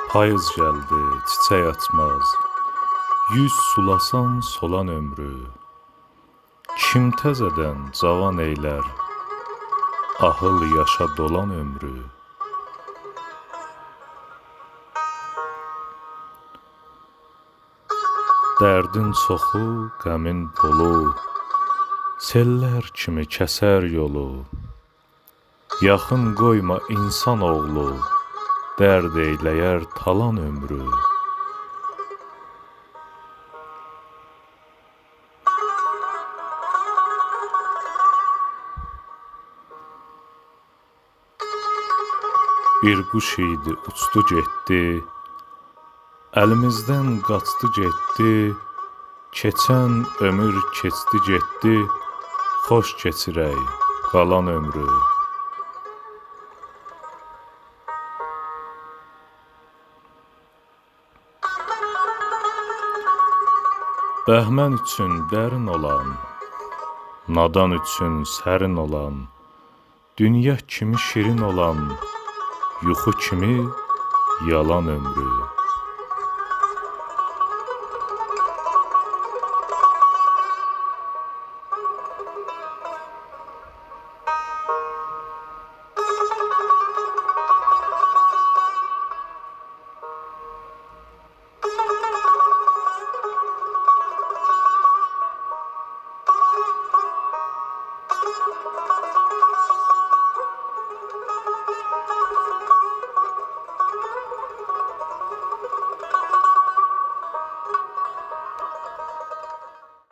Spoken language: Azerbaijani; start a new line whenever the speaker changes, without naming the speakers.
Payız gəldi, çiçək açmaz. Yüz sulasan solan ömrü. Kim təzədən cavan eylər, ahıl yaşa dolan ömrü. Dərdin çoxu, qəmin bolu, sellər kimi kəsər yolu. Yaxın qoyma insan oğlu, dərd eyləyər talan ömrü. Bir quş idi, uçdu getdi, əlimizdən qaçdı getdi. Keçən ömür keçdi getdi, xoş keçirək qalan ömrü. Bəhmən üçün dərin olan, nadan üçün sərin olan, dünya kimi şirin olan, yuxu kimi yalan ömrü.